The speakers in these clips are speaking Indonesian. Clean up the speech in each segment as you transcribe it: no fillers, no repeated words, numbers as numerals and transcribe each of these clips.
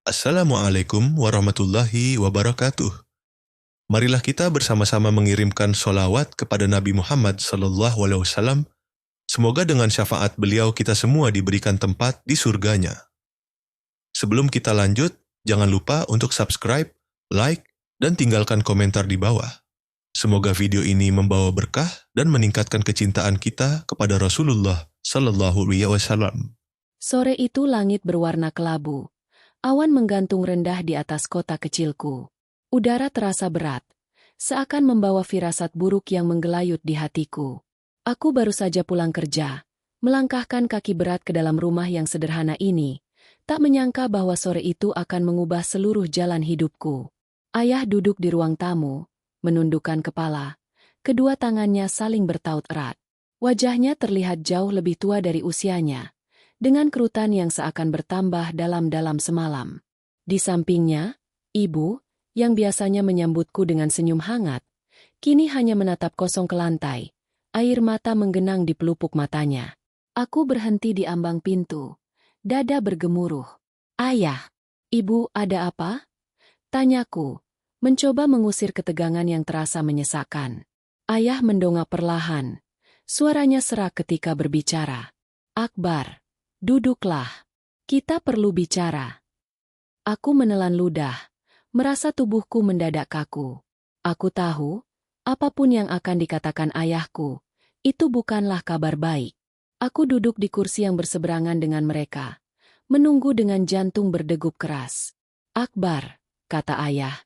Assalamualaikum warahmatullahi wabarakatuh. Marilah kita bersama-sama mengirimkan sholawat kepada Nabi Muhammad SAW. Semoga dengan syafaat beliau kita semua diberikan tempat di surganya. Sebelum kita lanjut, jangan lupa untuk subscribe, like, dan tinggalkan komentar di bawah. Semoga video ini membawa berkah dan meningkatkan kecintaan kita kepada Rasulullah SAW. Sore itu langit berwarna kelabu. Awan menggantung rendah di atas kota kecilku. Udara terasa berat, seakan membawa firasat buruk yang menggelayut di hatiku. Aku baru saja pulang kerja, melangkahkan kaki berat ke dalam rumah yang sederhana ini, tak menyangka bahwa sore itu akan mengubah seluruh jalan hidupku. Ayah duduk di ruang tamu, menundukkan kepala, kedua tangannya saling bertaut erat. Wajahnya terlihat jauh lebih tua dari usianya, dengan kerutan yang seakan bertambah dalam-dalam semalam. Di sampingnya, ibu, yang biasanya menyambutku dengan senyum hangat, kini hanya menatap kosong ke lantai, air mata menggenang di pelupuk matanya. Aku berhenti di ambang pintu, dada bergemuruh. "Ayah, ibu, ada apa?" tanyaku, mencoba mengusir ketegangan yang terasa menyesakkan. Ayah mendongak perlahan, suaranya serak ketika berbicara. "Akbar, duduklah. Kita perlu bicara." Aku menelan ludah, merasa tubuhku mendadak kaku. Aku tahu, apapun yang akan dikatakan ayahku, itu bukanlah kabar baik. Aku duduk di kursi yang berseberangan dengan mereka, menunggu dengan jantung berdegup keras. "Akbar," kata ayah,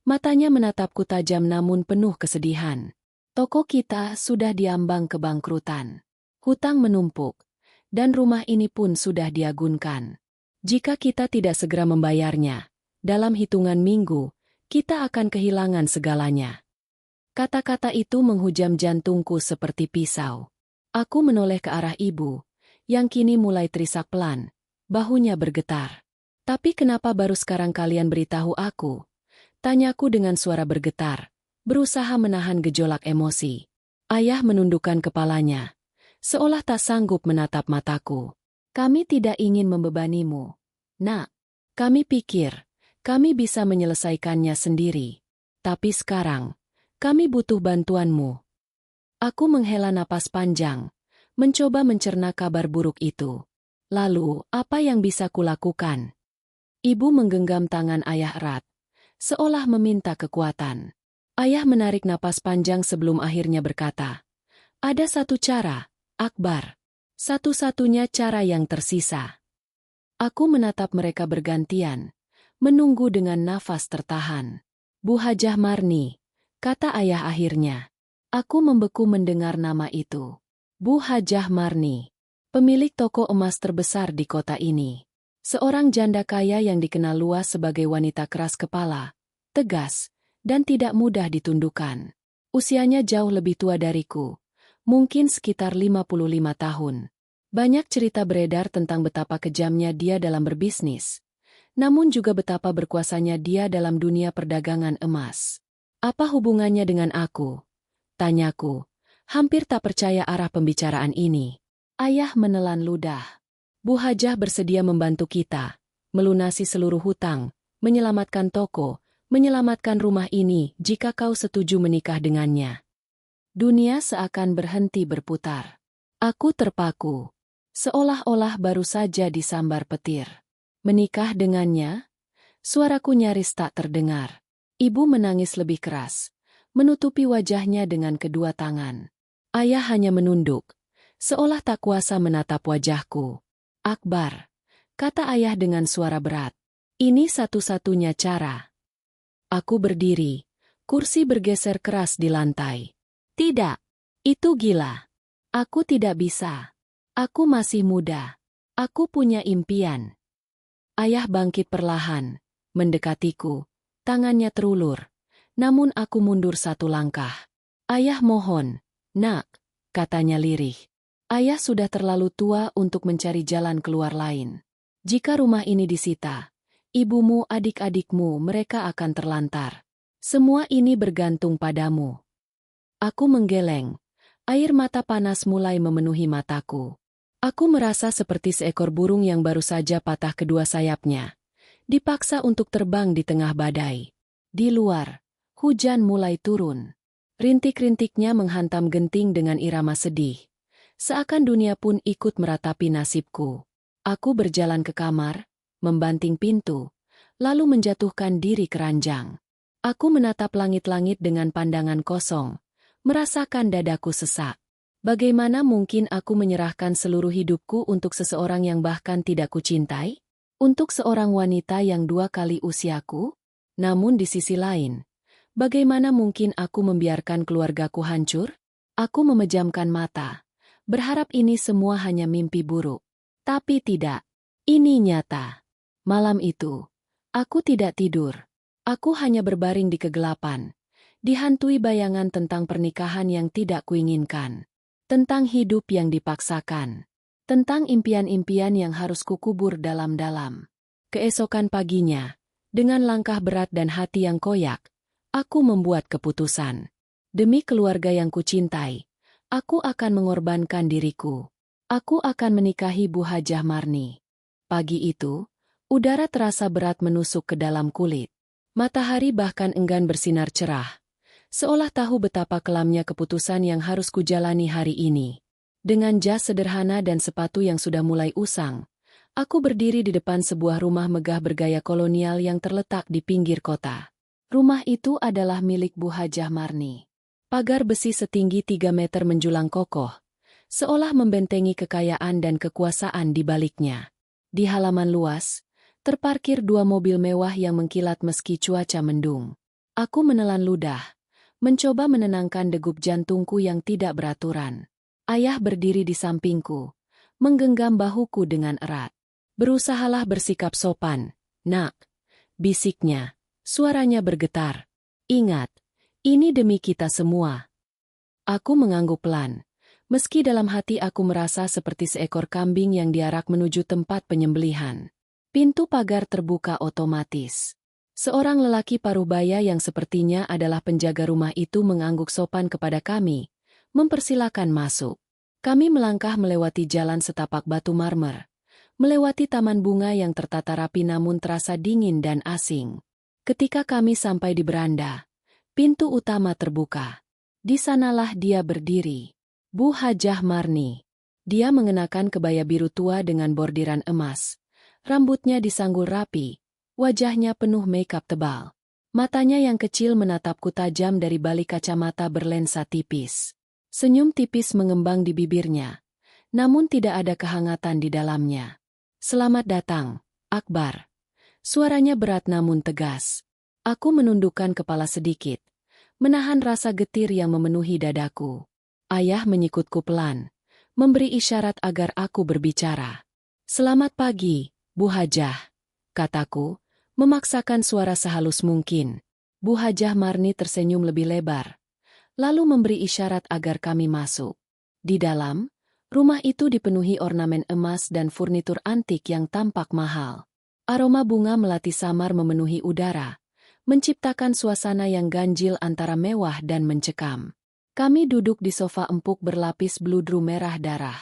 matanya menatapku tajam namun penuh kesedihan. "Toko kita sudah diambang kebangkrutan. Hutang menumpuk, dan rumah ini pun sudah diagunkan. Jika kita tidak segera membayarnya, dalam hitungan minggu, kita akan kehilangan segalanya." Kata-kata itu menghujam jantungku seperti pisau. Aku menoleh ke arah ibu, yang kini mulai terisak pelan, bahunya bergetar. "Tapi kenapa baru sekarang kalian beritahu aku?" tanyaku dengan suara bergetar, berusaha menahan gejolak emosi. Ayah menundukkan kepalanya, seolah tak sanggup menatap mataku. "Kami tidak ingin membebanimu, Nak. Kami pikir, kami bisa menyelesaikannya sendiri. Tapi sekarang, kami butuh bantuanmu." Aku menghela napas panjang, mencoba mencerna kabar buruk itu. Lalu, apa yang bisa kulakukan? Ibu menggenggam tangan ayah erat, seolah meminta kekuatan. Ayah menarik napas panjang sebelum akhirnya berkata, "Ada satu cara, Akbar. Satu-satunya cara yang tersisa." Aku menatap mereka bergantian, menunggu dengan nafas tertahan. "Bu Hajah Marni," kata ayah akhirnya. Aku membeku mendengar nama itu. Bu Hajah Marni, pemilik toko emas terbesar di kota ini. Seorang janda kaya yang dikenal luas sebagai wanita keras kepala, tegas, dan tidak mudah ditundukkan. Usianya jauh lebih tua dariku, mungkin sekitar 55 tahun. Banyak cerita beredar tentang betapa kejamnya dia dalam berbisnis, namun juga betapa berkuasanya dia dalam dunia perdagangan emas. "Apa hubungannya dengan aku?" tanyaku, hampir tak percaya arah pembicaraan ini. Ayah menelan ludah. "Bu Hajah bersedia membantu kita, melunasi seluruh hutang, menyelamatkan toko, menyelamatkan rumah ini jika kau setuju menikah dengannya." Dunia seakan berhenti berputar. Aku terpaku, seolah-olah baru saja disambar petir. "Menikah dengannya?" Suaraku nyaris tak terdengar. Ibu menangis lebih keras, menutupi wajahnya dengan kedua tangan. Ayah hanya menunduk, seolah tak kuasa menatap wajahku. "Akbar," kata ayah dengan suara berat, "ini satu-satunya cara." Aku berdiri, kursi bergeser keras di lantai. "Tidak, itu gila. Aku tidak bisa. Aku masih muda. Aku punya impian." Ayah bangkit perlahan, mendekatiku, tangannya terulur. Namun aku mundur satu langkah. "Ayah mohon, Nak," katanya lirih. "Ayah sudah terlalu tua untuk mencari jalan keluar lain. Jika rumah ini disita, ibumu, adik-adikmu, mereka akan terlantar. Semua ini bergantung padamu." Aku menggeleng. Air mata panas mulai memenuhi mataku. Aku merasa seperti seekor burung yang baru saja patah kedua sayapnya. Dipaksa untuk terbang di tengah badai. Di luar, hujan mulai turun. Rintik-rintiknya menghantam genting dengan irama sedih. Seakan dunia pun ikut meratapi nasibku. Aku berjalan ke kamar, membanting pintu, lalu menjatuhkan diri ke ranjang. Aku menatap langit-langit dengan pandangan kosong, merasakan dadaku sesak. Bagaimana mungkin aku menyerahkan seluruh hidupku untuk seseorang yang bahkan tidak kucintai? Untuk seorang wanita yang 2 kali usiaku? Namun di sisi lain, bagaimana mungkin aku membiarkan keluargaku hancur? Aku memejamkan mata, berharap ini semua hanya mimpi buruk. Tapi tidak. Ini nyata. Malam itu, aku tidak tidur. Aku hanya berbaring di kegelapan, dihantui bayangan tentang pernikahan yang tidak kuinginkan, tentang hidup yang dipaksakan, tentang impian-impian yang harus kukubur dalam-dalam. Keesokan paginya, dengan langkah berat dan hati yang koyak, aku membuat keputusan. Demi keluarga yang kucintai, aku akan mengorbankan diriku. Aku akan menikahi Bu Hajah Marni. Pagi itu, udara terasa berat menusuk ke dalam kulit. Matahari bahkan enggan bersinar cerah, seolah tahu betapa kelamnya keputusan yang harus kujalani hari ini. Dengan jas sederhana dan sepatu yang sudah mulai usang, aku berdiri di depan sebuah rumah megah bergaya kolonial yang terletak di pinggir kota. Rumah itu adalah milik Bu Hajah Marni. Pagar besi setinggi 3 meter menjulang kokoh, seolah membentengi kekayaan dan kekuasaan di baliknya. Di halaman luas, terparkir 2 mobil mewah yang mengkilat meski cuaca mendung. Aku menelan ludah, mencoba menenangkan degup jantungku yang tidak beraturan. Ayah berdiri di sampingku, menggenggam bahuku dengan erat. Berusahalah bersikap sopan, nak, bisiknya, suaranya bergetar. Ingat, ini demi kita semua. Aku mengangguk pelan, meski dalam hati aku merasa seperti seekor kambing yang diarak menuju tempat penyembelihan. Pintu pagar terbuka otomatis. Seorang lelaki paruh-baya yang sepertinya adalah penjaga rumah itu mengangguk sopan kepada kami, mempersilakan masuk. Kami melangkah melewati jalan setapak batu marmer, melewati taman bunga yang tertata rapi namun terasa dingin dan asing. Ketika kami sampai di beranda, pintu utama terbuka. Di sanalah dia berdiri. Bu Hajah Marni. Dia mengenakan kebaya biru tua dengan bordiran emas. Rambutnya disanggul rapi, wajahnya penuh makeup tebal. Matanya yang kecil menatapku tajam dari balik kacamata berlensa tipis. Senyum tipis mengembang di bibirnya, namun tidak ada kehangatan di dalamnya. Selamat datang, Akbar. Suaranya berat namun tegas. Aku menundukkan kepala sedikit, menahan rasa getir yang memenuhi dadaku. Ayah menyikutku pelan, memberi isyarat agar aku berbicara. Selamat pagi, Bu Hajah, kataku, memaksakan suara sehalus mungkin. Bu Hajah Marni tersenyum lebih lebar, lalu memberi isyarat agar kami masuk. Di dalam, rumah itu dipenuhi ornamen emas dan furnitur antik yang tampak mahal. Aroma bunga melati samar memenuhi udara, menciptakan suasana yang ganjil antara mewah dan mencekam. Kami duduk di sofa empuk berlapis bludru merah darah.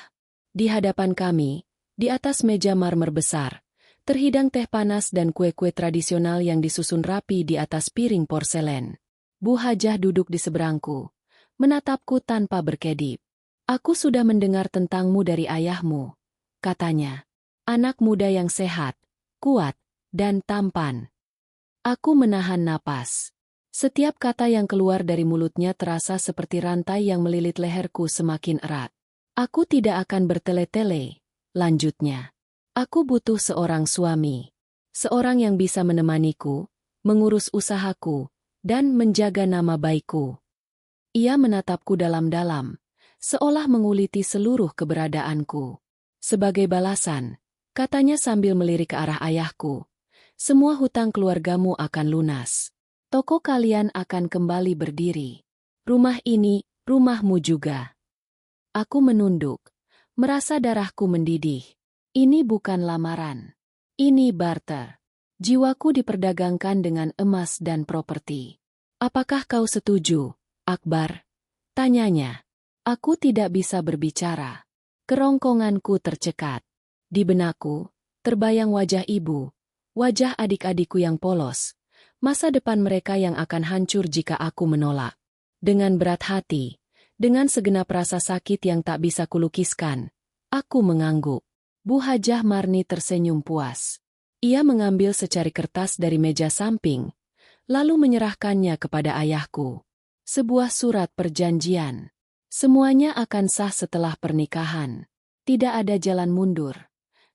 Di hadapan kami, di atas meja marmer besar, terhidang teh panas dan kue-kue tradisional yang disusun rapi di atas piring porselen. Bu Hajah duduk di seberangku, menatapku tanpa berkedip. Aku sudah mendengar tentangmu dari ayahmu, katanya. Anak muda yang sehat, kuat, dan tampan. Aku menahan napas. Setiap kata yang keluar dari mulutnya terasa seperti rantai yang melilit leherku semakin erat. Aku tidak akan bertele-tele, lanjutnya. Aku butuh seorang suami. Seorang yang bisa menemaniku, mengurus usahaku, dan menjaga nama baikku. Ia menatapku dalam-dalam, seolah menguliti seluruh keberadaanku. Sebagai balasan, katanya sambil melirik ke arah ayahku, semua hutang keluargamu akan lunas. Toko kalian akan kembali berdiri. Rumah ini, rumahmu juga. Aku menunduk, merasa darahku mendidih. Ini bukan lamaran. Ini barter. Jiwaku diperdagangkan dengan emas dan properti. Apakah kau setuju, Akbar? Tanyanya. Aku tidak bisa berbicara. Kerongkonganku tercekat. Di benakku, terbayang wajah ibu, Wajah adik-adikku yang polos. Masa depan mereka yang akan hancur jika aku menolak. Dengan berat hati, dengan segenap rasa sakit yang tak bisa kulukiskan, aku mengangguk. Bu Hajah Marni tersenyum puas. Ia mengambil secari kertas dari meja samping, lalu menyerahkannya kepada ayahku. Sebuah surat perjanjian. Semuanya akan sah setelah pernikahan. Tidak ada jalan mundur,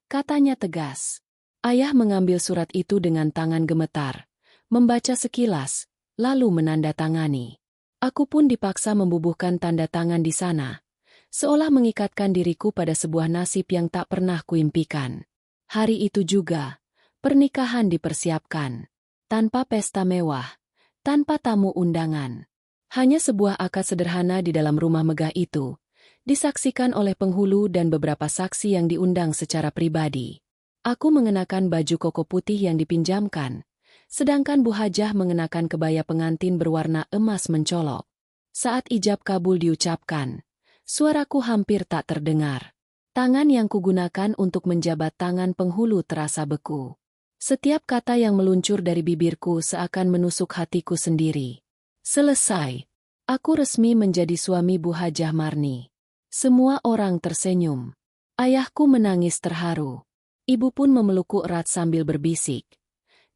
katanya tegas. Ayah mengambil surat itu dengan tangan gemetar, membaca sekilas, lalu menandatangani. Aku pun dipaksa membubuhkan tanda tangan di sana, seolah mengikatkan diriku pada sebuah nasib yang tak pernah kuimpikan. Hari itu juga, pernikahan dipersiapkan. Tanpa pesta mewah, tanpa tamu undangan. Hanya sebuah akad sederhana di dalam rumah megah itu, disaksikan oleh penghulu dan beberapa saksi yang diundang secara pribadi. Aku mengenakan baju koko putih yang dipinjamkan, sedangkan Bu Hajah mengenakan kebaya pengantin berwarna emas mencolok. Saat ijab kabul diucapkan, suaraku hampir tak terdengar. Tangan yang kugunakan untuk menjabat tangan penghulu terasa beku. Setiap kata yang meluncur dari bibirku seakan menusuk hatiku sendiri. Selesai. Aku resmi menjadi suami Bu Hajah Marni. Semua orang tersenyum. Ayahku menangis terharu. Ibu pun memelukku erat sambil berbisik.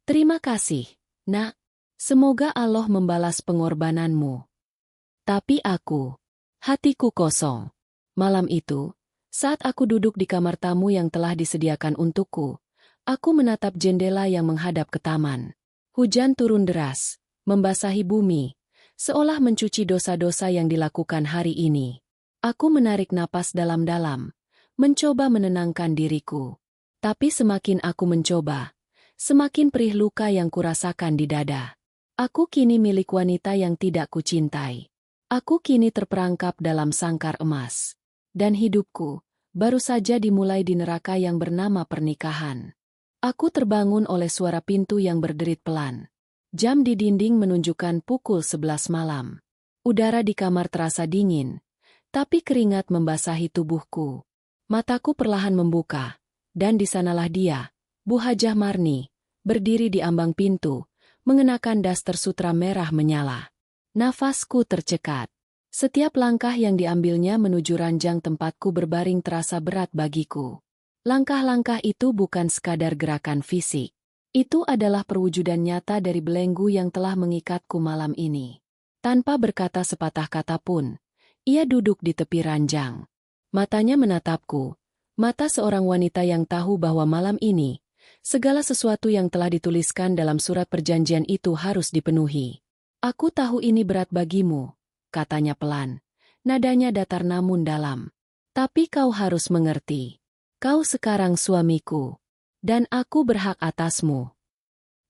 Terima kasih, Nak. Semoga Allah membalas pengorbananmu. Tapi hatiku kosong. Malam itu, saat aku duduk di kamar tamu yang telah disediakan untukku, aku menatap jendela yang menghadap ke taman. Hujan turun deras, membasahi bumi, seolah mencuci dosa-dosa yang dilakukan hari ini. Aku menarik napas dalam-dalam, mencoba menenangkan diriku. Tapi semakin aku mencoba, semakin perih luka yang kurasakan di dada. Aku kini milik wanita yang tidak kucintai. Aku kini terperangkap dalam sangkar emas. Dan hidupku baru saja dimulai di neraka yang bernama pernikahan. Aku terbangun oleh suara pintu yang berderit pelan. Jam di dinding menunjukkan pukul 11 malam. Udara di kamar terasa dingin, tapi keringat membasahi tubuhku. Mataku perlahan membuka. Dan di sanalah dia, Bu Hajah Marni, berdiri di ambang pintu, mengenakan daster sutra merah menyala. Nafasku tercekat. Setiap langkah yang diambilnya menuju ranjang tempatku berbaring terasa berat bagiku. Langkah-langkah itu bukan sekadar gerakan fisik. Itu adalah perwujudan nyata dari belenggu yang telah mengikatku malam ini. Tanpa berkata sepatah kata pun, ia duduk di tepi ranjang. Matanya menatapku. Mata seorang wanita yang tahu bahwa malam ini, segala sesuatu yang telah dituliskan dalam surat perjanjian itu harus dipenuhi. Aku tahu ini berat bagimu, katanya pelan. Nadanya datar namun dalam. Tapi kau harus mengerti. Kau sekarang suamiku. Dan aku berhak atasmu.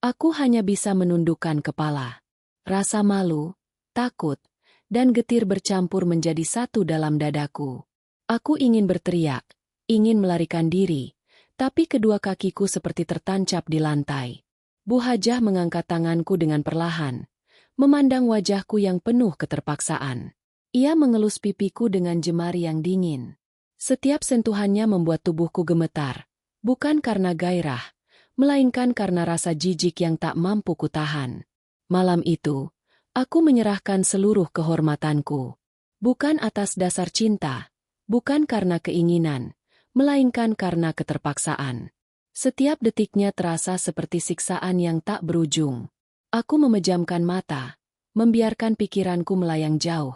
Aku hanya bisa menundukkan kepala. Rasa malu, takut, dan getir bercampur menjadi satu dalam dadaku. Aku ingin berteriak. Ingin melarikan diri, tapi kedua kakiku seperti tertancap di lantai. Bu Hajah mengangkat tanganku dengan perlahan, memandang wajahku yang penuh keterpaksaan. Ia mengelus pipiku dengan jemari yang dingin. Setiap sentuhannya membuat tubuhku gemetar, bukan karena gairah, melainkan karena rasa jijik yang tak mampu kutahan. Malam itu, aku menyerahkan seluruh kehormatanku. Bukan atas dasar cinta, bukan karena keinginan, melainkan karena keterpaksaan. Setiap detiknya terasa seperti siksaan yang tak berujung. Aku memejamkan mata, membiarkan pikiranku melayang jauh,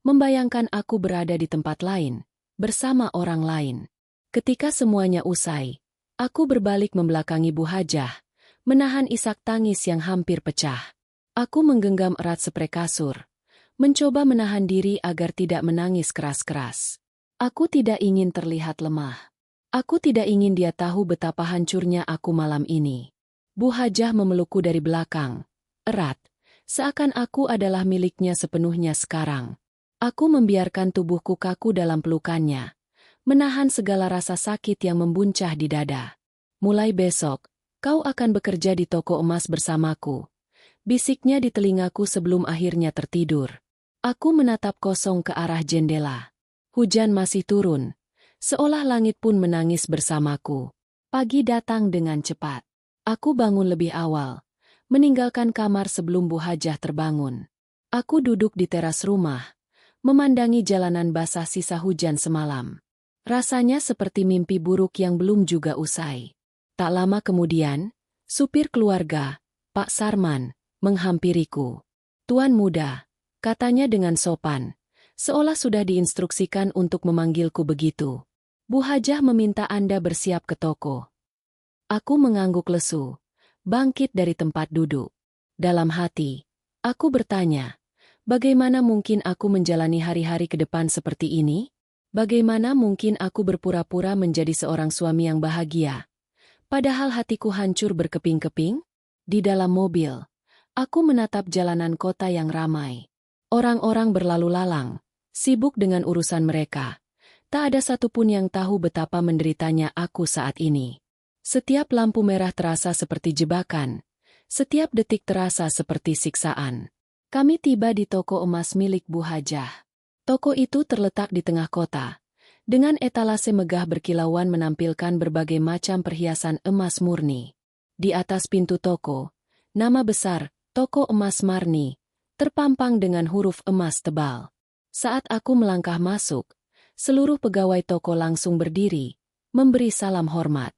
membayangkan aku berada di tempat lain, bersama orang lain. Ketika semuanya usai, aku berbalik membelakangi Bu Hajah, menahan isak tangis yang hampir pecah. Aku menggenggam erat seprei kasur, mencoba menahan diri agar tidak menangis keras-keras. Aku tidak ingin terlihat lemah. Aku tidak ingin dia tahu betapa hancurnya aku malam ini. Bu Hajah memelukku dari belakang, erat, seakan aku adalah miliknya sepenuhnya sekarang. Aku membiarkan tubuhku kaku dalam pelukannya, menahan segala rasa sakit yang membuncah di dada. Mulai besok, kau akan bekerja di toko emas bersamaku. Bisiknya di telingaku sebelum akhirnya tertidur. Aku menatap kosong ke arah jendela. Hujan masih turun, seolah langit pun menangis bersamaku. Pagi datang dengan cepat. Aku bangun lebih awal, meninggalkan kamar sebelum Bu Hajah terbangun. Aku duduk di teras rumah, memandangi jalanan basah sisa hujan semalam. Rasanya seperti mimpi buruk yang belum juga usai. Tak lama kemudian, supir keluarga, Pak Sarman, menghampiriku. "Tuan muda," katanya dengan sopan, seolah sudah diinstruksikan untuk memanggilku begitu. "Bu Hajah meminta Anda bersiap ke toko." Aku mengangguk lesu, bangkit dari tempat duduk. Dalam hati, aku bertanya, bagaimana mungkin aku menjalani hari-hari ke depan seperti ini? Bagaimana mungkin aku berpura-pura menjadi seorang suami yang bahagia, padahal hatiku hancur berkeping-keping? Di dalam mobil, aku menatap jalanan kota yang ramai. Orang-orang berlalu lalang, sibuk dengan urusan mereka. Tak ada satupun yang tahu betapa menderitanya aku saat ini. Setiap lampu merah terasa seperti jebakan. Setiap detik terasa seperti siksaan. Kami tiba di toko emas milik Bu Hajah. Toko itu terletak di tengah kota. Dengan etalase megah berkilauan menampilkan berbagai macam perhiasan emas murni. Di atas pintu toko, nama besar, Toko Emas Marni, terpampang dengan huruf emas tebal. Saat aku melangkah masuk, seluruh pegawai toko langsung berdiri, memberi salam hormat.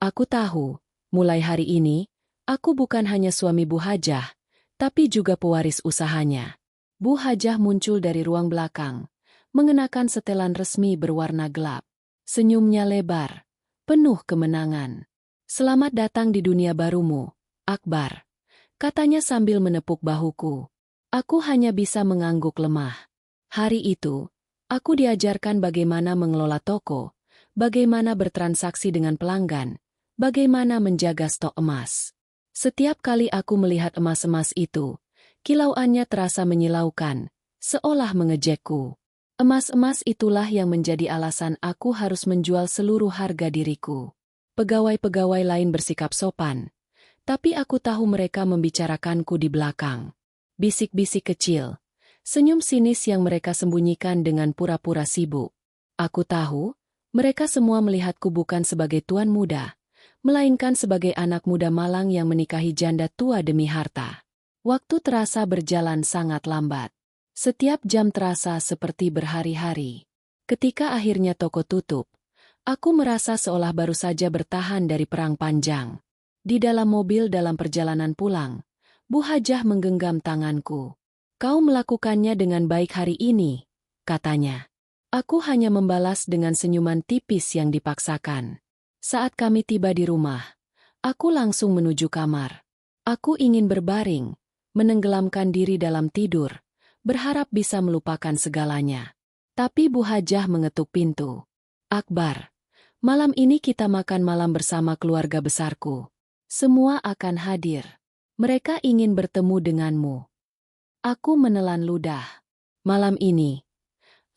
Aku tahu, mulai hari ini, aku bukan hanya suami Bu Hajah, tapi juga pewaris usahanya. Bu Hajah muncul dari ruang belakang, mengenakan setelan resmi berwarna gelap. Senyumnya lebar, penuh kemenangan. "Selamat datang di dunia barumu, Akbar," katanya sambil menepuk bahuku. Aku hanya bisa mengangguk lemah. Hari itu, aku diajarkan bagaimana mengelola toko, bagaimana bertransaksi dengan pelanggan, bagaimana menjaga stok emas. Setiap kali aku melihat emas-emas itu, kilauannya terasa menyilaukan, seolah mengejekku. Emas-emas itulah yang menjadi alasan aku harus menjual seluruh harga diriku. Pegawai-pegawai lain bersikap sopan, tapi aku tahu mereka membicarakanku di belakang. Bisik-bisik kecil, senyum sinis yang mereka sembunyikan dengan pura-pura sibuk. Aku tahu, mereka semua melihatku bukan sebagai tuan muda, melainkan sebagai anak muda malang yang menikahi janda tua demi harta. Waktu terasa berjalan sangat lambat. Setiap jam terasa seperti berhari-hari. Ketika akhirnya toko tutup, aku merasa seolah baru saja bertahan dari perang panjang. Di dalam mobil dalam perjalanan pulang, Bu Hajah menggenggam tanganku. "Kau melakukannya dengan baik hari ini," katanya. Aku hanya membalas dengan senyuman tipis yang dipaksakan. Saat kami tiba di rumah, aku langsung menuju kamar. Aku ingin berbaring, menenggelamkan diri dalam tidur, berharap bisa melupakan segalanya. Tapi Bu Hajah mengetuk pintu. "Akbar, malam ini kita makan malam bersama keluarga besarku. Semua akan hadir. Mereka ingin bertemu denganmu." Aku menelan ludah. Malam ini,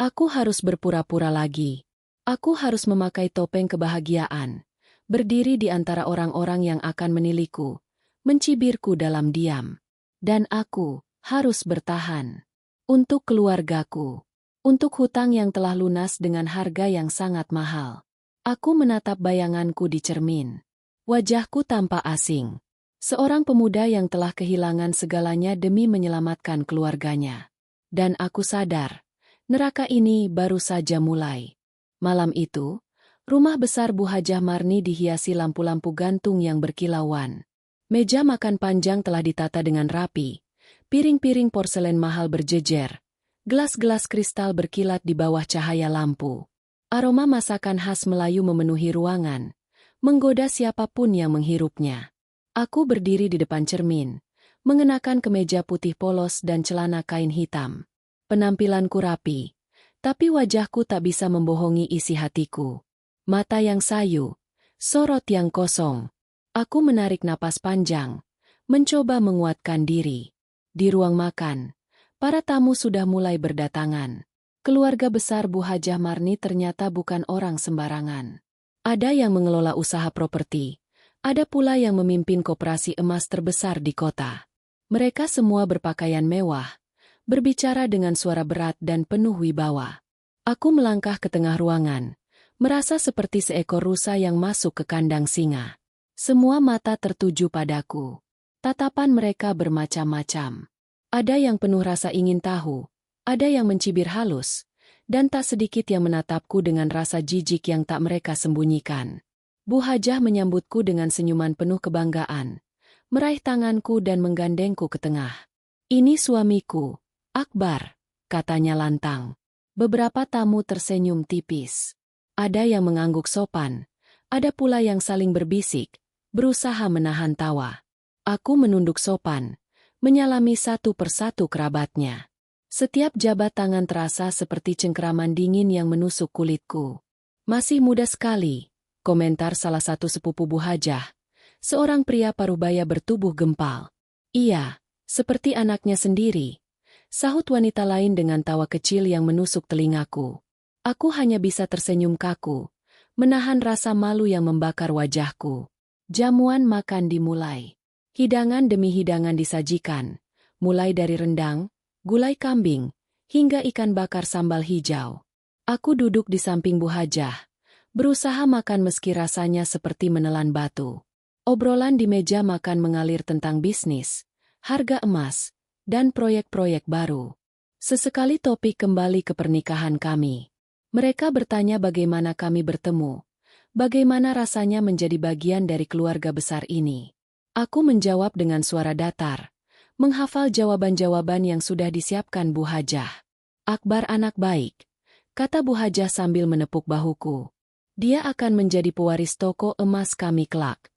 aku harus berpura-pura lagi. Aku harus memakai topeng kebahagiaan, berdiri di antara orang-orang yang akan menilaiku, mencibirku dalam diam. Dan aku harus bertahan. Untuk keluargaku. Untuk hutang yang telah lunas dengan harga yang sangat mahal. Aku menatap bayanganku di cermin. Wajahku tampak asing. Seorang pemuda yang telah kehilangan segalanya demi menyelamatkan keluarganya. Dan aku sadar, neraka ini baru saja mulai. Malam itu, rumah besar Bu Hajah Marni dihiasi lampu-lampu gantung yang berkilauan. Meja makan panjang telah ditata dengan rapi. Piring-piring porselen mahal berjejer. Gelas-gelas kristal berkilat di bawah cahaya lampu. Aroma masakan khas Melayu memenuhi ruangan, menggoda siapapun yang menghirupnya. Aku berdiri di depan cermin, mengenakan kemeja putih polos dan celana kain hitam. Penampilanku rapi, tapi wajahku tak bisa membohongi isi hatiku. Mata yang sayu, sorot yang kosong. Aku menarik napas panjang, mencoba menguatkan diri. Di ruang makan, para tamu sudah mulai berdatangan. Keluarga besar Bu Hajah Marni ternyata bukan orang sembarangan. Ada yang mengelola usaha properti, ada pula yang memimpin koperasi emas terbesar di kota. Mereka semua berpakaian mewah, berbicara dengan suara berat dan penuh wibawa. Aku melangkah ke tengah ruangan, merasa seperti seekor rusa yang masuk ke kandang singa. Semua mata tertuju padaku. Tatapan mereka bermacam-macam. Ada yang penuh rasa ingin tahu, ada yang mencibir halus, dan tak sedikit yang menatapku dengan rasa jijik yang tak mereka sembunyikan. Bu Hajah menyambutku dengan senyuman penuh kebanggaan, meraih tanganku dan menggandengku ke tengah. "Ini suamiku, Akbar," katanya lantang. Beberapa tamu tersenyum tipis. Ada yang mengangguk sopan, ada pula yang saling berbisik, berusaha menahan tawa. Aku menunduk sopan, menyalami satu persatu kerabatnya. Setiap jabat tangan terasa seperti cengkeraman dingin yang menusuk kulitku. "Masih muda sekali," komentar salah satu sepupu Bu Hajah, seorang pria parubaya bertubuh gempal. "Iya, seperti anaknya sendiri," sahut wanita lain dengan tawa kecil yang menusuk telingaku. Aku hanya bisa tersenyum kaku, menahan rasa malu yang membakar wajahku. Jamuan makan dimulai. Hidangan demi hidangan disajikan, mulai dari rendang, gulai kambing, hingga ikan bakar sambal hijau. Aku duduk di samping Bu Hajah, berusaha makan meski rasanya seperti menelan batu. Obrolan di meja makan mengalir tentang bisnis, harga emas, dan proyek-proyek baru. Sesekali topik kembali ke pernikahan kami. Mereka bertanya bagaimana kami bertemu, bagaimana rasanya menjadi bagian dari keluarga besar ini. Aku menjawab dengan suara datar, menghafal jawaban-jawaban yang sudah disiapkan Bu Hajah. "Akbar anak baik," kata Bu Hajah sambil menepuk bahuku. "Dia akan menjadi pewaris toko emas kami kelak."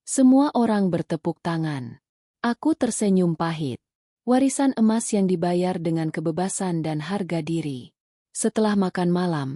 Semua orang bertepuk tangan. Aku tersenyum pahit. Warisan emas yang dibayar dengan kebebasan dan harga diri. Setelah makan malam,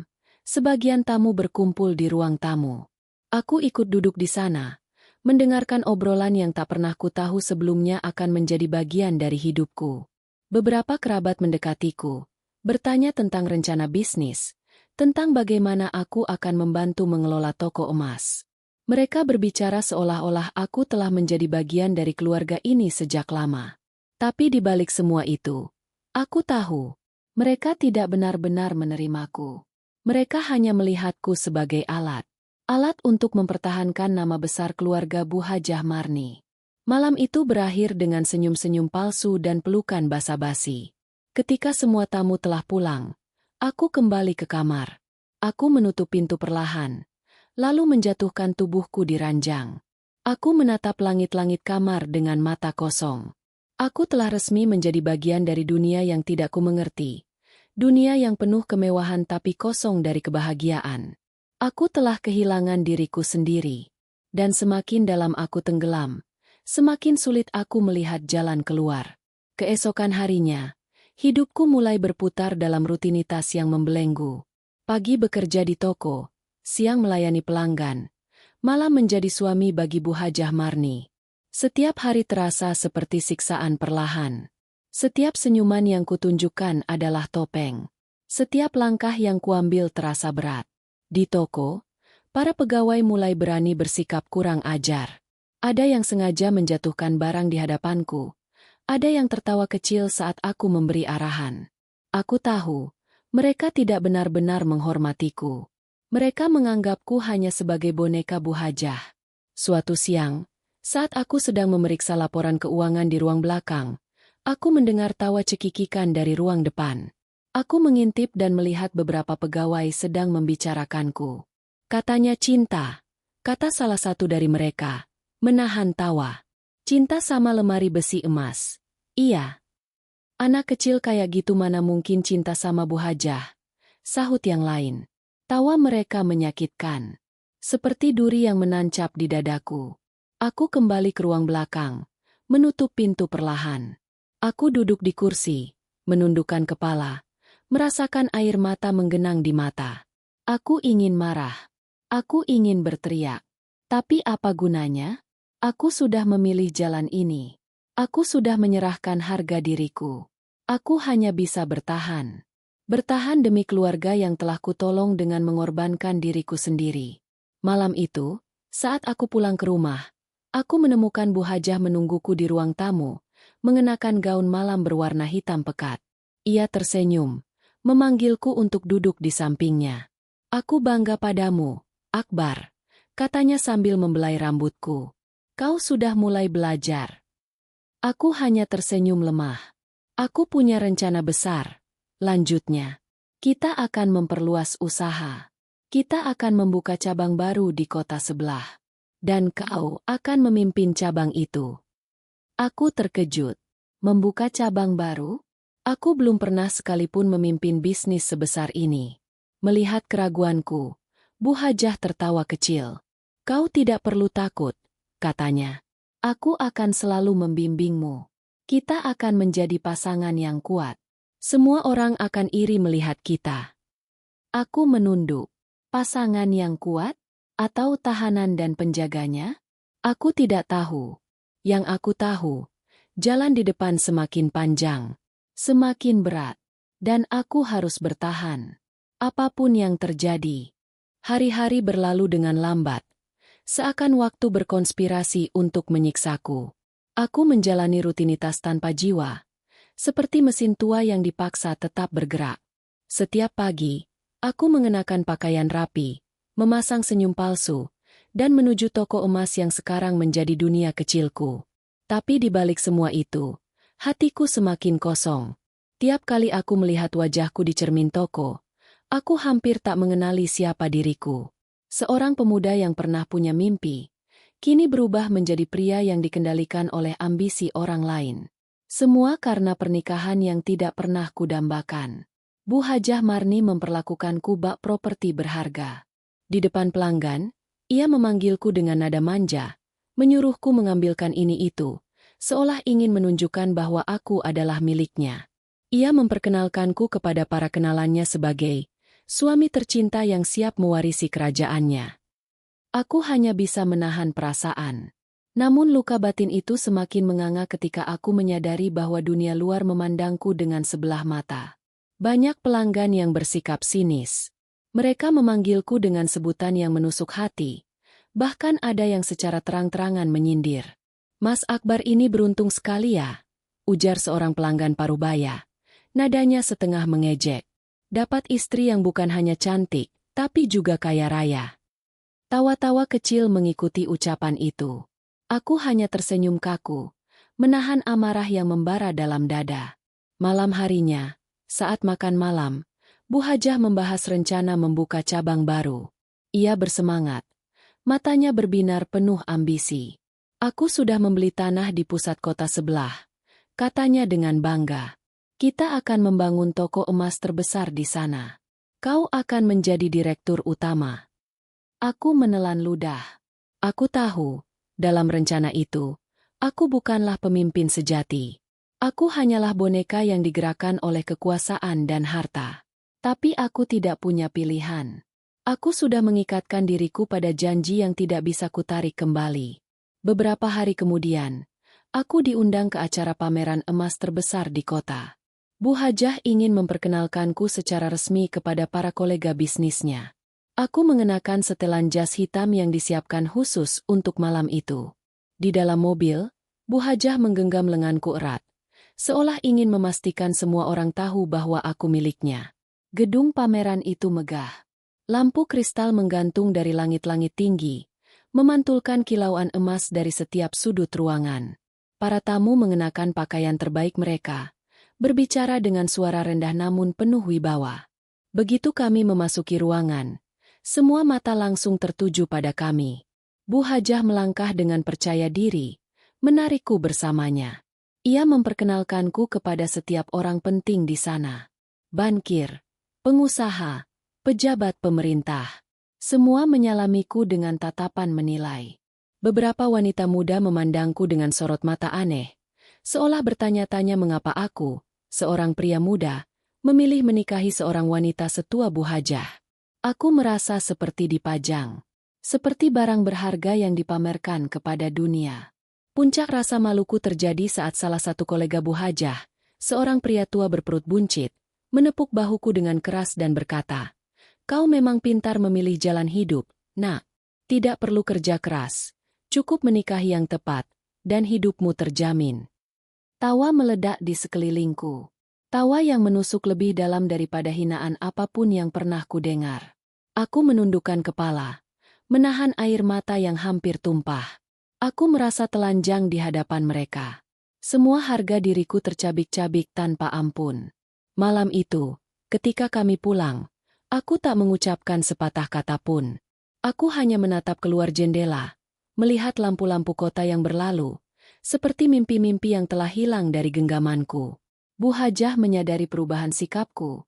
sebagian tamu berkumpul di ruang tamu. Aku ikut duduk di sana, mendengarkan obrolan yang tak pernah kutahu sebelumnya akan menjadi bagian dari hidupku. Beberapa kerabat mendekatiku, bertanya tentang rencana bisnis, tentang bagaimana aku akan membantu mengelola toko emas. Mereka berbicara seolah-olah aku telah menjadi bagian dari keluarga ini sejak lama. Tapi di balik semua itu, aku tahu, mereka tidak benar-benar menerimaku. Mereka hanya melihatku sebagai alat. Alat untuk mempertahankan nama besar keluarga Bu Hajah Marni. Malam itu berakhir dengan senyum-senyum palsu dan pelukan basa-basi. Ketika semua tamu telah pulang, aku kembali ke kamar. Aku menutup pintu perlahan, lalu menjatuhkan tubuhku di ranjang. Aku menatap langit-langit kamar dengan mata kosong. Aku telah resmi menjadi bagian dari dunia yang tidak kumengerti. Dunia yang penuh kemewahan tapi kosong dari kebahagiaan. Aku telah kehilangan diriku sendiri. Dan semakin dalam aku tenggelam, semakin sulit aku melihat jalan keluar. Keesokan harinya, hidupku mulai berputar dalam rutinitas yang membelenggu. Pagi bekerja di toko, siang melayani pelanggan, malam menjadi suami bagi Bu Hajah Marni. Setiap hari terasa seperti siksaan perlahan. Setiap senyuman yang kutunjukkan adalah topeng. Setiap langkah yang kuambil terasa berat. Di toko, para pegawai mulai berani bersikap kurang ajar. Ada yang sengaja menjatuhkan barang di hadapanku. Ada yang tertawa kecil saat aku memberi arahan. Aku tahu, mereka tidak benar-benar menghormatiku. Mereka menganggapku hanya sebagai boneka Bu Hajah. Suatu siang, saat aku sedang memeriksa laporan keuangan di ruang belakang, aku mendengar tawa cekikikan dari ruang depan. Aku mengintip dan melihat beberapa pegawai sedang membicarakanku. "Katanya cinta," kata salah satu dari mereka, menahan tawa. "Cinta sama lemari besi emas." "Iya. Anak kecil kayak gitu mana mungkin cinta sama Bu Hajah," sahut yang lain. Tawa mereka menyakitkan. Seperti duri yang menancap di dadaku. Aku kembali ke ruang belakang, menutup pintu perlahan. Aku duduk di kursi, menundukkan kepala, merasakan air mata menggenang di mata. Aku ingin marah. Aku ingin berteriak. Tapi apa gunanya? Aku sudah memilih jalan ini. Aku sudah menyerahkan harga diriku. Aku hanya bisa bertahan. Bertahan demi keluarga yang telah kutolong dengan mengorbankan diriku sendiri. Malam itu, saat aku pulang ke rumah, aku menemukan Bu Hajah menungguku di ruang tamu, mengenakan gaun malam berwarna hitam pekat. Ia tersenyum, memanggilku untuk duduk di sampingnya. "Aku bangga padamu, Akbar," katanya sambil membelai rambutku. Kau sudah mulai belajar. Aku hanya tersenyum lemah. Aku punya rencana besar. Lanjutnya, kita akan memperluas usaha. Kita akan membuka cabang baru di kota sebelah. Dan kau akan memimpin cabang itu. Aku terkejut. Membuka cabang baru? Aku belum pernah sekalipun memimpin bisnis sebesar ini. Melihat keraguanku, Bu Hajah tertawa kecil. Kau tidak perlu takut, katanya. Aku akan selalu membimbingmu. Kita akan menjadi pasangan yang kuat. Semua orang akan iri melihat kita. Aku menunduk. Pasangan yang kuat? Atau tahanan dan penjaganya? Aku tidak tahu. Yang aku tahu, jalan di depan semakin panjang, semakin berat, dan aku harus bertahan. Apapun yang terjadi. Hari-hari berlalu dengan lambat. Seakan waktu berkonspirasi untuk menyiksaku. Aku menjalani rutinitas tanpa jiwa, seperti mesin tua yang dipaksa tetap bergerak. Setiap pagi, aku mengenakan pakaian rapi, memasang senyum palsu, dan menuju toko emas yang sekarang menjadi dunia kecilku. Tapi di balik semua itu, hatiku semakin kosong. Tiap kali aku melihat wajahku di cermin toko, aku hampir tak mengenali siapa diriku. Seorang pemuda yang pernah punya mimpi, kini berubah menjadi pria yang dikendalikan oleh ambisi orang lain. Semua karena pernikahan yang tidak pernah kudambakan. Bu Hajah Marni memperlakukanku bak properti berharga. Di depan pelanggan, ia memanggilku dengan nada manja, menyuruhku mengambilkan ini itu, seolah ingin menunjukkan bahwa aku adalah miliknya. Ia memperkenalkanku kepada para kenalannya sebagai suami tercinta yang siap mewarisi kerajaannya. Aku hanya bisa menahan perasaan. Namun luka batin itu semakin menganga ketika aku menyadari bahwa dunia luar memandangku dengan sebelah mata. Banyak pelanggan yang bersikap sinis. Mereka memanggilku dengan sebutan yang menusuk hati. Bahkan ada yang secara terang-terangan menyindir. Mas Akbar ini beruntung sekali ya, ujar seorang pelanggan Parubaya. Nadanya setengah mengejek. Dapat istri yang bukan hanya cantik, tapi juga kaya raya. Tawa-tawa kecil mengikuti ucapan itu. Aku hanya tersenyum kaku, menahan amarah yang membara dalam dada. Malam harinya, saat makan malam, Bu Hajah membahas rencana membuka cabang baru. Ia bersemangat. Matanya berbinar penuh ambisi. Aku sudah membeli tanah di pusat kota sebelah, katanya dengan bangga. Kita akan membangun toko emas terbesar di sana. Kau akan menjadi direktur utama. Aku menelan ludah. Aku tahu, dalam rencana itu, aku bukanlah pemimpin sejati. Aku hanyalah boneka yang digerakkan oleh kekuasaan dan harta. Tapi aku tidak punya pilihan. Aku sudah mengikatkan diriku pada janji yang tidak bisa kutarik kembali. Beberapa hari kemudian, aku diundang ke acara pameran emas terbesar di kota. Bu Hajah ingin memperkenalkanku secara resmi kepada para kolega bisnisnya. Aku mengenakan setelan jas hitam yang disiapkan khusus untuk malam itu. Di dalam mobil, Bu Hajah menggenggam lenganku erat, seolah ingin memastikan semua orang tahu bahwa aku miliknya. Gedung pameran itu megah. Lampu kristal menggantung dari langit-langit tinggi, memantulkan kilauan emas dari setiap sudut ruangan. Para tamu mengenakan pakaian terbaik mereka, berbicara dengan suara rendah namun penuh wibawa. Begitu kami memasuki ruangan, semua mata langsung tertuju pada kami. Bu Hajah melangkah dengan percaya diri, menarikku bersamanya. Ia memperkenalkanku kepada setiap orang penting di sana. Bankir, pengusaha, pejabat pemerintah. Semua menyalamiku dengan tatapan menilai. Beberapa wanita muda memandangku dengan sorot mata aneh, seolah bertanya-tanya mengapa aku, seorang pria muda, memilih menikahi seorang wanita setua Bu Hajah. Aku merasa seperti dipajang, seperti barang berharga yang dipamerkan kepada dunia. Puncak rasa maluku terjadi saat salah satu kolega Bu Hajah, seorang pria tua berperut buncit, menepuk bahuku dengan keras dan berkata, "Kau memang pintar memilih jalan hidup, nak. Tidak perlu kerja keras, cukup menikahi yang tepat, dan hidupmu terjamin." Tawa meledak di sekelilingku. Tawa yang menusuk lebih dalam daripada hinaan apapun yang pernah kudengar. Aku menundukkan kepala, menahan air mata yang hampir tumpah. Aku merasa telanjang di hadapan mereka. Semua harga diriku tercabik-cabik tanpa ampun. Malam itu, ketika kami pulang, aku tak mengucapkan sepatah kata pun. Aku hanya menatap keluar jendela, melihat lampu-lampu kota yang berlalu, seperti mimpi-mimpi yang telah hilang dari genggamanku. Bu Hajah menyadari perubahan sikapku,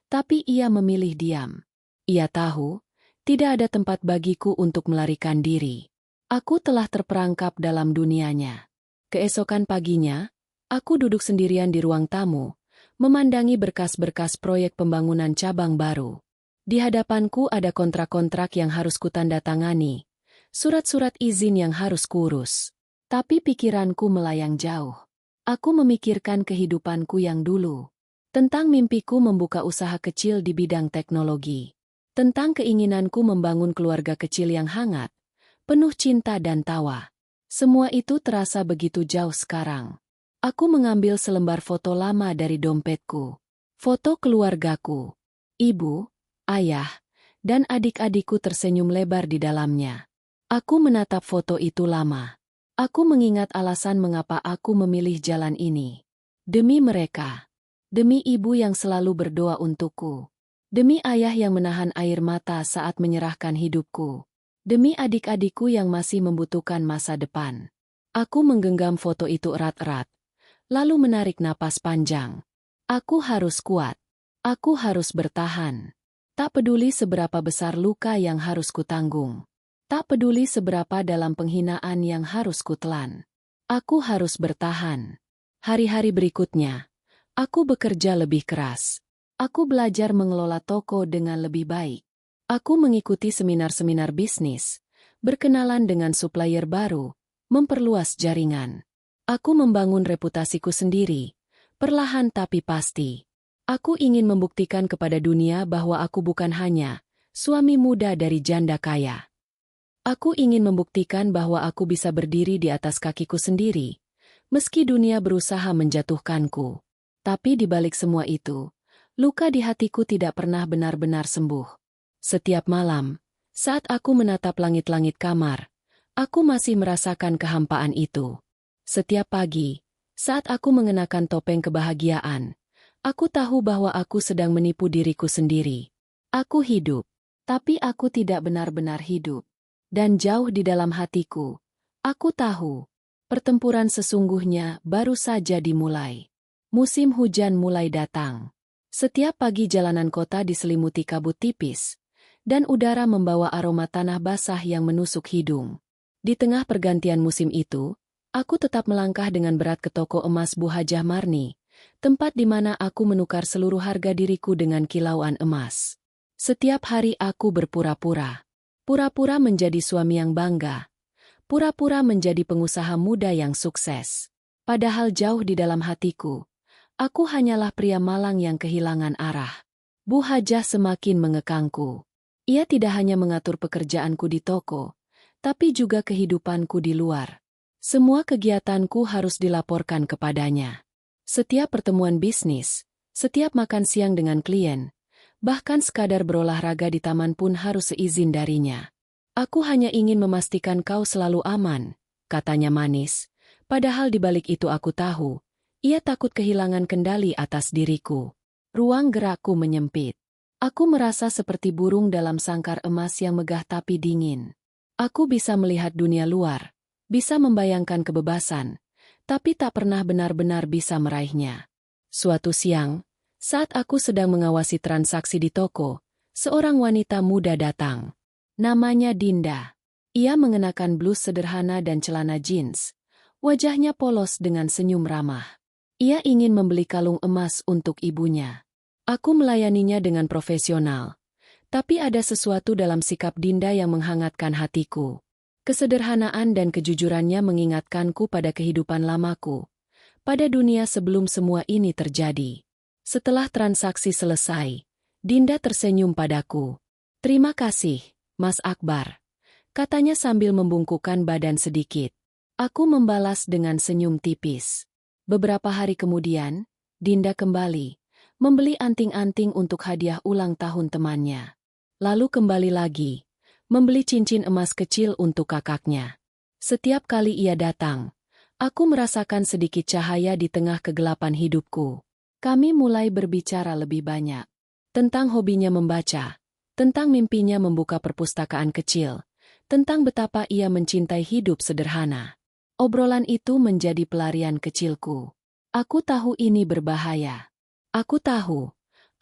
tapi ia memilih diam. Ia tahu, tidak ada tempat bagiku untuk melarikan diri. Aku telah terperangkap dalam dunianya. Keesokan paginya, aku duduk sendirian di ruang tamu, memandangi berkas-berkas proyek pembangunan cabang baru. Di hadapanku ada kontrak-kontrak yang harus kutandatangani, surat-surat izin yang harus kurus. Tapi pikiranku melayang jauh. Aku memikirkan kehidupanku yang dulu. Tentang mimpiku membuka usaha kecil di bidang teknologi. Tentang keinginanku membangun keluarga kecil yang hangat, penuh cinta dan tawa. Semua itu terasa begitu jauh sekarang. Aku mengambil selembar foto lama dari dompetku. Foto keluargaku. Ibu, ayah, dan adik-adikku tersenyum lebar di dalamnya. Aku menatap foto itu lama. Aku mengingat alasan mengapa aku memilih jalan ini. Demi mereka. Demi ibu yang selalu berdoa untukku. Demi ayah yang menahan air mata saat menyerahkan hidupku. Demi adik-adikku yang masih membutuhkan masa depan. Aku menggenggam foto itu erat-erat, lalu menarik napas panjang. Aku harus kuat. Aku harus bertahan. Tak peduli seberapa besar luka yang harus kutanggung. Tak peduli seberapa dalam penghinaan yang harus kutelan. Aku harus bertahan. Hari-hari berikutnya, aku bekerja lebih keras. Aku belajar mengelola toko dengan lebih baik. Aku mengikuti seminar-seminar bisnis, berkenalan dengan supplier baru, memperluas jaringan. Aku membangun reputasiku sendiri, perlahan tapi pasti. Aku ingin membuktikan kepada dunia bahwa aku bukan hanya suami muda dari janda kaya. Aku ingin membuktikan bahwa aku bisa berdiri di atas kakiku sendiri, meski dunia berusaha menjatuhkanku. Tapi di balik semua itu, luka di hatiku tidak pernah benar-benar sembuh. Setiap malam, saat aku menatap langit-langit kamar, aku masih merasakan kehampaan itu. Setiap pagi, saat aku mengenakan topeng kebahagiaan, aku tahu bahwa aku sedang menipu diriku sendiri. Aku hidup, tapi aku tidak benar-benar hidup. Dan jauh di dalam hatiku, aku tahu, pertempuran sesungguhnya baru saja dimulai. Musim hujan mulai datang. Setiap pagi jalanan kota diselimuti kabut tipis, dan udara membawa aroma tanah basah yang menusuk hidung. Di tengah pergantian musim itu, aku tetap melangkah dengan berat ke toko emas Bu Hajah Marni, tempat di mana aku menukar seluruh harga diriku dengan kilauan emas. Setiap hari aku berpura-pura. Pura-pura menjadi suami yang bangga. Pura-pura menjadi pengusaha muda yang sukses. Padahal jauh di dalam hatiku, aku hanyalah pria malang yang kehilangan arah. Bu Hajah semakin mengekangku. Ia tidak hanya mengatur pekerjaanku di toko, tapi juga kehidupanku di luar. Semua kegiatanku harus dilaporkan kepadanya. Setiap pertemuan bisnis, setiap makan siang dengan klien, bahkan sekadar berolahraga di taman pun harus seizin darinya. Aku hanya ingin memastikan kau selalu aman, katanya manis. Padahal di balik itu aku tahu, ia takut kehilangan kendali atas diriku. Ruang gerakku menyempit. Aku merasa seperti burung dalam sangkar emas yang megah tapi dingin. Aku bisa melihat dunia luar, bisa membayangkan kebebasan, tapi tak pernah benar-benar bisa meraihnya. Suatu siang, saat aku sedang mengawasi transaksi di toko, seorang wanita muda datang. Namanya Dinda. Ia mengenakan blus sederhana dan celana jeans. Wajahnya polos dengan senyum ramah. Ia ingin membeli kalung emas untuk ibunya. Aku melayaninya dengan profesional. Tapi ada sesuatu dalam sikap Dinda yang menghangatkan hatiku. Kesederhanaan dan kejujurannya mengingatkanku pada kehidupan lamaku. Pada dunia sebelum semua ini terjadi. Setelah transaksi selesai, Dinda tersenyum padaku. "Terima kasih, Mas Akbar," katanya sambil membungkukkan badan sedikit. Aku membalas dengan senyum tipis. Beberapa hari kemudian, Dinda kembali, membeli anting-anting untuk hadiah ulang tahun temannya. Lalu kembali lagi, membeli cincin emas kecil untuk kakaknya. Setiap kali ia datang, aku merasakan sedikit cahaya di tengah kegelapan hidupku. Kami mulai berbicara lebih banyak tentang hobinya membaca, tentang mimpinya membuka perpustakaan kecil, tentang betapa ia mencintai hidup sederhana. Obrolan itu menjadi pelarian kecilku. Aku tahu ini berbahaya. Aku tahu,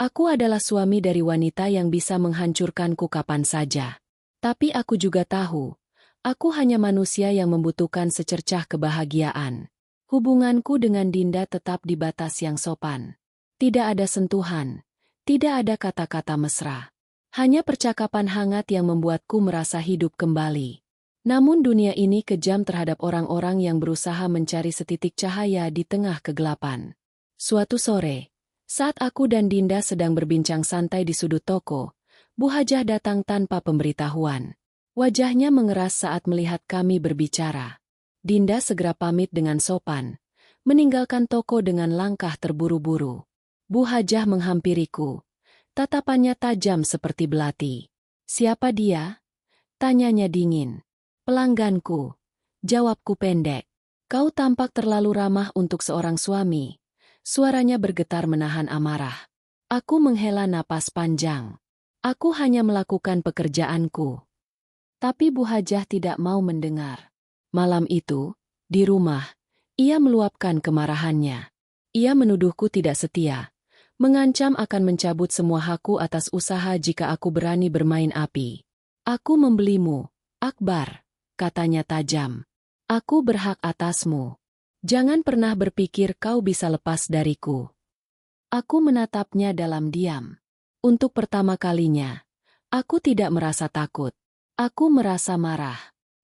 aku adalah suami dari wanita yang bisa menghancurkanku kapan saja. Tapi aku juga tahu, aku hanya manusia yang membutuhkan secercah kebahagiaan. Hubunganku dengan Dinda tetap di batas yang sopan. Tidak ada sentuhan, tidak ada kata-kata mesra. Hanya percakapan hangat yang membuatku merasa hidup kembali. Namun dunia ini kejam terhadap orang-orang yang berusaha mencari setitik cahaya di tengah kegelapan. Suatu sore, saat aku dan Dinda sedang berbincang santai di sudut toko, Bu Hajah datang tanpa pemberitahuan. Wajahnya mengeras saat melihat kami berbicara. Dinda segera pamit dengan sopan, meninggalkan toko dengan langkah terburu-buru. Bu Hajah menghampiriku. Tatapannya tajam seperti belati. "Siapa dia?" tanyanya dingin. "Pelangganku," jawabku pendek. "Kau tampak terlalu ramah untuk seorang suami." Suaranya bergetar menahan amarah. Aku menghela napas panjang. Aku hanya melakukan pekerjaanku. Tapi Bu Hajah tidak mau mendengar. Malam itu, di rumah, ia meluapkan kemarahannya. Ia menuduhku tidak setia, mengancam akan mencabut semua hakku atas usaha jika aku berani bermain api. "Aku membelimu, Akbar," katanya tajam. "Aku berhak atasmu. Jangan pernah berpikir kau bisa lepas dariku." Aku menatapnya dalam diam. Untuk pertama kalinya, aku tidak merasa takut. Aku merasa marah.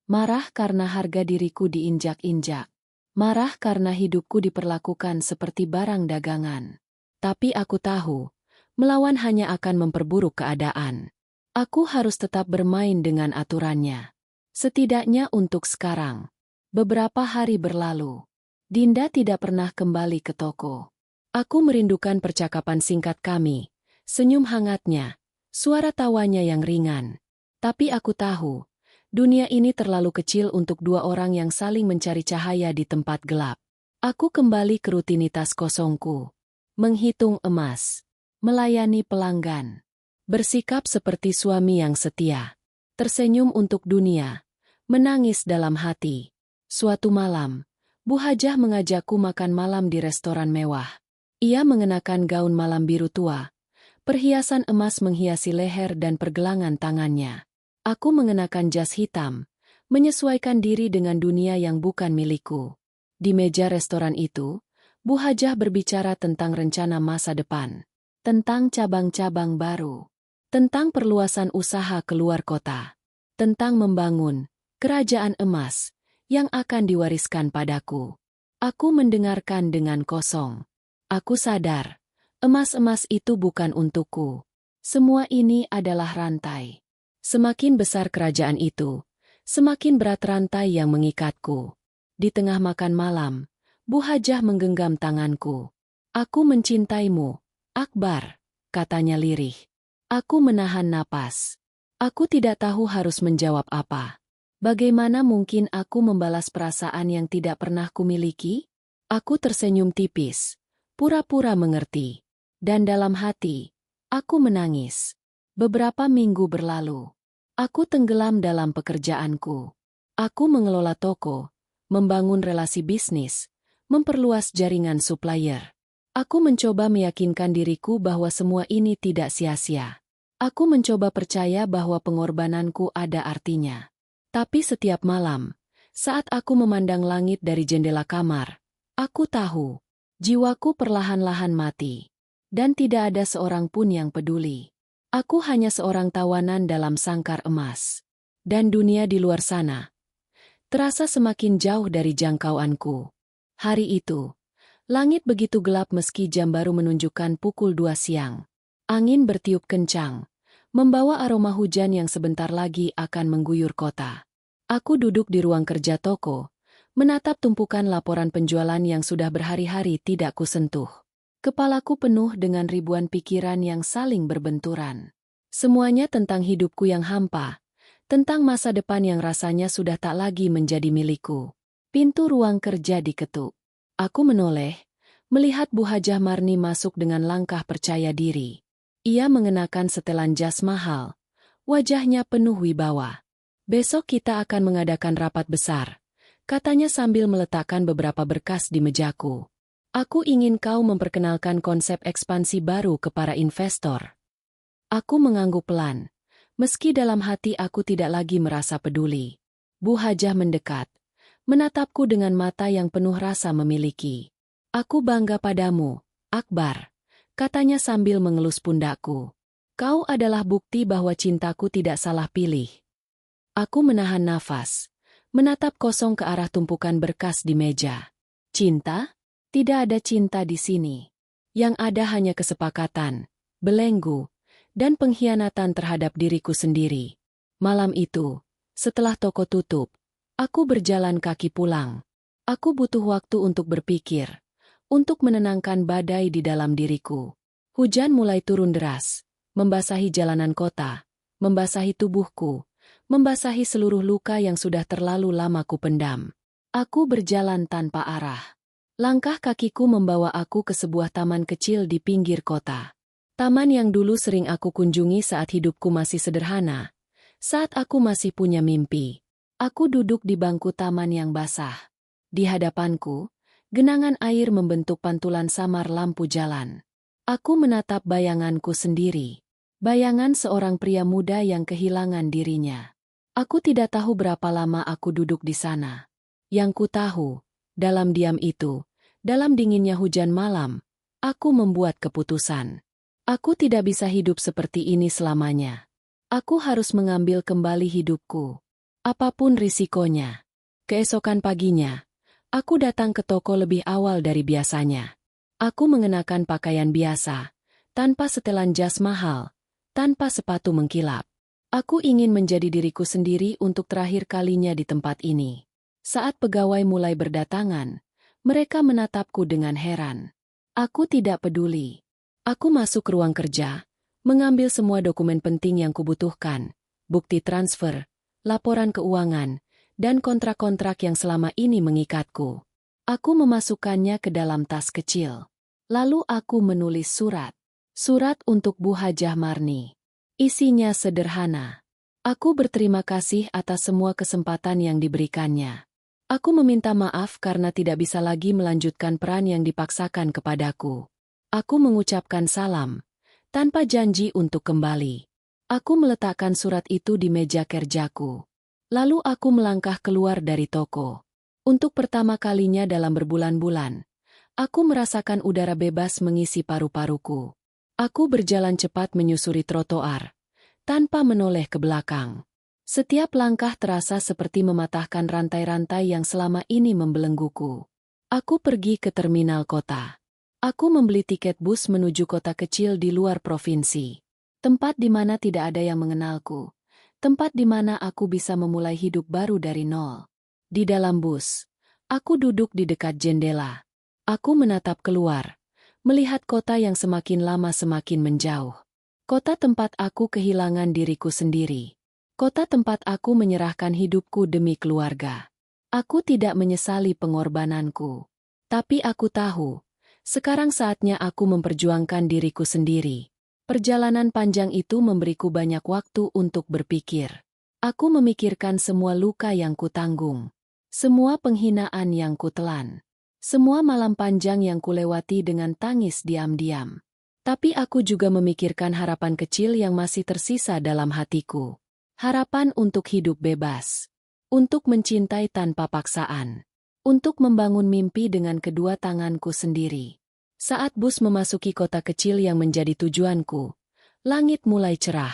Marah karena harga diriku diinjak-injak. Marah karena hidupku diperlakukan seperti barang dagangan. Tapi aku tahu, melawan hanya akan memperburuk keadaan. Aku harus tetap bermain dengan aturannya. Setidaknya untuk sekarang. Beberapa hari berlalu. Dinda tidak pernah kembali ke toko. Aku merindukan percakapan singkat kami, senyum hangatnya, suara tawanya yang ringan. Tapi aku tahu, dunia ini terlalu kecil untuk dua orang yang saling mencari cahaya di tempat gelap. Aku kembali ke rutinitas kosongku. Menghitung emas, melayani pelanggan, bersikap seperti suami yang setia, tersenyum untuk dunia, menangis dalam hati. Suatu malam, Bu Hajah mengajakku makan malam di restoran mewah. Ia mengenakan gaun malam biru tua, perhiasan emas menghiasi leher dan pergelangan tangannya. Aku mengenakan jas hitam, menyesuaikan diri dengan dunia yang bukan milikku. Di meja restoran itu, Bu Hajah berbicara tentang rencana masa depan, tentang cabang-cabang baru, tentang perluasan usaha keluar kota, tentang membangun kerajaan emas yang akan diwariskan padaku. Aku mendengarkan dengan kosong. Aku sadar, emas-emas itu bukan untukku. Semua ini adalah rantai. Semakin besar kerajaan itu, semakin berat rantai yang mengikatku. Di tengah makan malam, Bu Hajah menggenggam tanganku. "Aku mencintaimu, Akbar," katanya lirih. Aku menahan napas. Aku tidak tahu harus menjawab apa. Bagaimana mungkin aku membalas perasaan yang tidak pernah kumiliki? Aku tersenyum tipis, pura-pura mengerti. Dan dalam hati, aku menangis. Beberapa minggu berlalu. Aku tenggelam dalam pekerjaanku. Aku mengelola toko, membangun relasi bisnis, memperluas jaringan supplier. Aku mencoba meyakinkan diriku bahwa semua ini tidak sia-sia. Aku mencoba percaya bahwa pengorbananku ada artinya. Tapi setiap malam, saat aku memandang langit dari jendela kamar, aku tahu, jiwaku perlahan-lahan mati. Dan tidak ada seorang pun yang peduli. Aku hanya seorang tawanan dalam sangkar emas. Dan dunia di luar sana terasa semakin jauh dari jangkauanku. Hari itu, langit begitu gelap meski jam baru menunjukkan pukul 2 siang. Angin bertiup kencang, membawa aroma hujan yang sebentar lagi akan mengguyur kota. Aku duduk di ruang kerja toko, menatap tumpukan laporan penjualan yang sudah berhari-hari tidak kusentuh. Kepalaku penuh dengan ribuan pikiran yang saling berbenturan. Semuanya tentang hidupku yang hampa, tentang masa depan yang rasanya sudah tak lagi menjadi milikku. Pintu ruang kerja diketuk. Aku menoleh, melihat Bu Hajah Marni masuk dengan langkah percaya diri. Ia mengenakan setelan jas mahal. Wajahnya penuh wibawa. "Besok kita akan mengadakan rapat besar," katanya sambil meletakkan beberapa berkas di mejaku. "Aku ingin kau memperkenalkan konsep ekspansi baru ke para investor." Aku mengangguk pelan. Meski dalam hati aku tidak lagi merasa peduli. Bu Hajah mendekat, menatapku dengan mata yang penuh rasa memiliki. "Aku bangga padamu, Akbar," katanya sambil mengelus pundakku. "Kau adalah bukti bahwa cintaku tidak salah pilih." Aku menahan nafas, menatap kosong ke arah tumpukan berkas di meja. Cinta? Tidak ada cinta di sini. Yang ada hanya kesepakatan, belenggu, dan pengkhianatan terhadap diriku sendiri. Malam itu, setelah toko tutup, aku berjalan kaki pulang. Aku butuh waktu untuk berpikir, untuk menenangkan badai di dalam diriku. Hujan mulai turun deras, membasahi jalanan kota, membasahi tubuhku, membasahi seluruh luka yang sudah terlalu lama kupendam. Aku berjalan tanpa arah. Langkah kakiku membawa aku ke sebuah taman kecil di pinggir kota. Taman yang dulu sering aku kunjungi saat hidupku masih sederhana, saat aku masih punya mimpi. Aku duduk di bangku taman yang basah. Di hadapanku, genangan air membentuk pantulan samar lampu jalan. Aku menatap bayanganku sendiri. Bayangan seorang pria muda yang kehilangan dirinya. Aku tidak tahu berapa lama aku duduk di sana. Yang ku tahu, dalam diam itu, dalam dinginnya hujan malam, aku membuat keputusan. Aku tidak bisa hidup seperti ini selamanya. Aku harus mengambil kembali hidupku. Apapun risikonya. Keesokan paginya, aku datang ke toko lebih awal dari biasanya. Aku mengenakan pakaian biasa, tanpa setelan jas mahal, tanpa sepatu mengkilap. Aku ingin menjadi diriku sendiri untuk terakhir kalinya di tempat ini. Saat pegawai mulai berdatangan, mereka menatapku dengan heran. Aku tidak peduli. Aku masuk ke ruang kerja, mengambil semua dokumen penting yang kubutuhkan, bukti transfer, laporan keuangan, dan kontrak-kontrak yang selama ini mengikatku. Aku memasukkannya ke dalam tas kecil. Lalu aku menulis surat. Surat untuk Bu Hajah Marni. Isinya sederhana. Aku berterima kasih atas semua kesempatan yang diberikannya. Aku meminta maaf karena tidak bisa lagi melanjutkan peran yang dipaksakan kepadaku. Aku mengucapkan salam, tanpa janji untuk kembali. Aku meletakkan surat itu di meja kerjaku. Lalu aku melangkah keluar dari toko. Untuk pertama kalinya dalam berbulan-bulan, aku merasakan udara bebas mengisi paru-paruku. Aku berjalan cepat menyusuri trotoar, tanpa menoleh ke belakang. Setiap langkah terasa seperti mematahkan rantai-rantai yang selama ini membelengguku. Aku pergi ke terminal kota. Aku membeli tiket bus menuju kota kecil di luar provinsi. Tempat di mana tidak ada yang mengenalku. Tempat di mana aku bisa memulai hidup baru dari nol. Di dalam bus, aku duduk di dekat jendela. Aku menatap keluar, melihat kota yang semakin lama semakin menjauh. Kota tempat aku kehilangan diriku sendiri. Kota tempat aku menyerahkan hidupku demi keluarga. Aku tidak menyesali pengorbananku. Tapi aku tahu, sekarang saatnya aku memperjuangkan diriku sendiri. Perjalanan panjang itu memberiku banyak waktu untuk berpikir. Aku memikirkan semua luka yang kutanggung. Semua penghinaan yang kutelan. Semua malam panjang yang kulewati dengan tangis diam-diam. Tapi aku juga memikirkan harapan kecil yang masih tersisa dalam hatiku. Harapan untuk hidup bebas. Untuk mencintai tanpa paksaan. Untuk membangun mimpi dengan kedua tanganku sendiri. Saat bus memasuki kota kecil yang menjadi tujuanku, langit mulai cerah.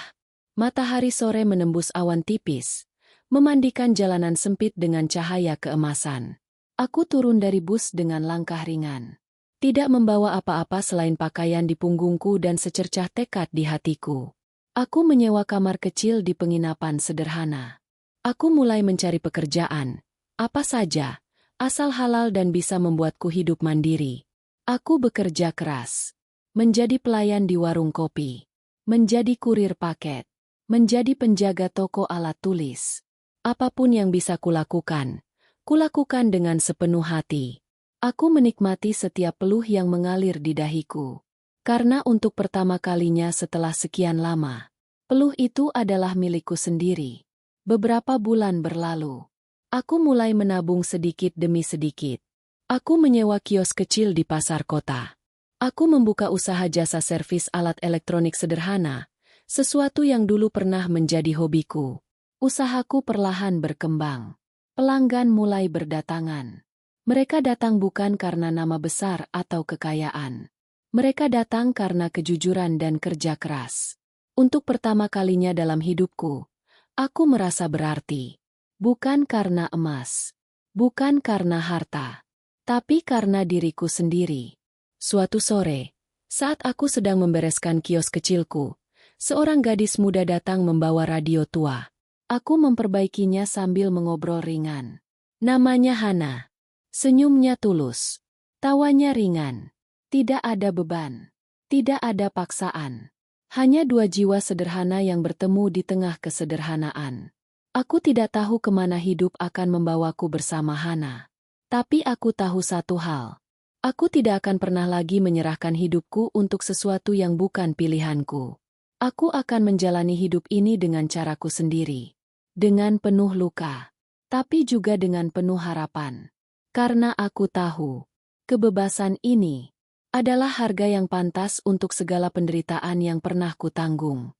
Matahari sore menembus awan tipis, memandikan jalanan sempit dengan cahaya keemasan. Aku turun dari bus dengan langkah ringan. Tidak membawa apa-apa selain pakaian di punggungku dan secercah tekad di hatiku. Aku menyewa kamar kecil di penginapan sederhana. Aku mulai mencari pekerjaan, apa saja, asal halal dan bisa membuatku hidup mandiri. Aku bekerja keras. Menjadi pelayan di warung kopi. Menjadi kurir paket. menjadi penjaga toko alat tulis. Apapun yang bisa kulakukan dengan sepenuh hati. Aku menikmati setiap peluh yang mengalir di dahiku. Karena untuk pertama kalinya setelah sekian lama, peluh itu adalah milikku sendiri. Beberapa bulan berlalu, aku mulai menabung sedikit demi sedikit. Aku menyewa kios kecil di pasar kota. Aku membuka usaha jasa servis alat elektronik sederhana, sesuatu yang dulu pernah menjadi hobiku. Usahaku perlahan berkembang. Pelanggan mulai berdatangan. Mereka datang bukan karena nama besar atau kekayaan. Mereka datang karena kejujuran dan kerja keras. Untuk pertama kalinya dalam hidupku, aku merasa berarti. Bukan karena emas. Bukan karena harta. Tapi karena diriku sendiri. Suatu sore, saat aku sedang membereskan kios kecilku, seorang gadis muda datang membawa radio tua. Aku memperbaikinya sambil mengobrol ringan. Namanya Hana. Senyumnya tulus. Tawanya ringan. Tidak ada beban. Tidak ada paksaan. Hanya dua jiwa sederhana yang bertemu di tengah kesederhanaan. Aku tidak tahu kemana hidup akan membawaku bersama Hana. Tapi aku tahu satu hal. Aku tidak akan pernah lagi menyerahkan hidupku untuk sesuatu yang bukan pilihanku. Aku akan menjalani hidup ini dengan caraku sendiri. Dengan penuh luka. Tapi juga dengan penuh harapan. Karena aku tahu, kebebasan ini adalah harga yang pantas untuk segala penderitaan yang pernah kutanggung.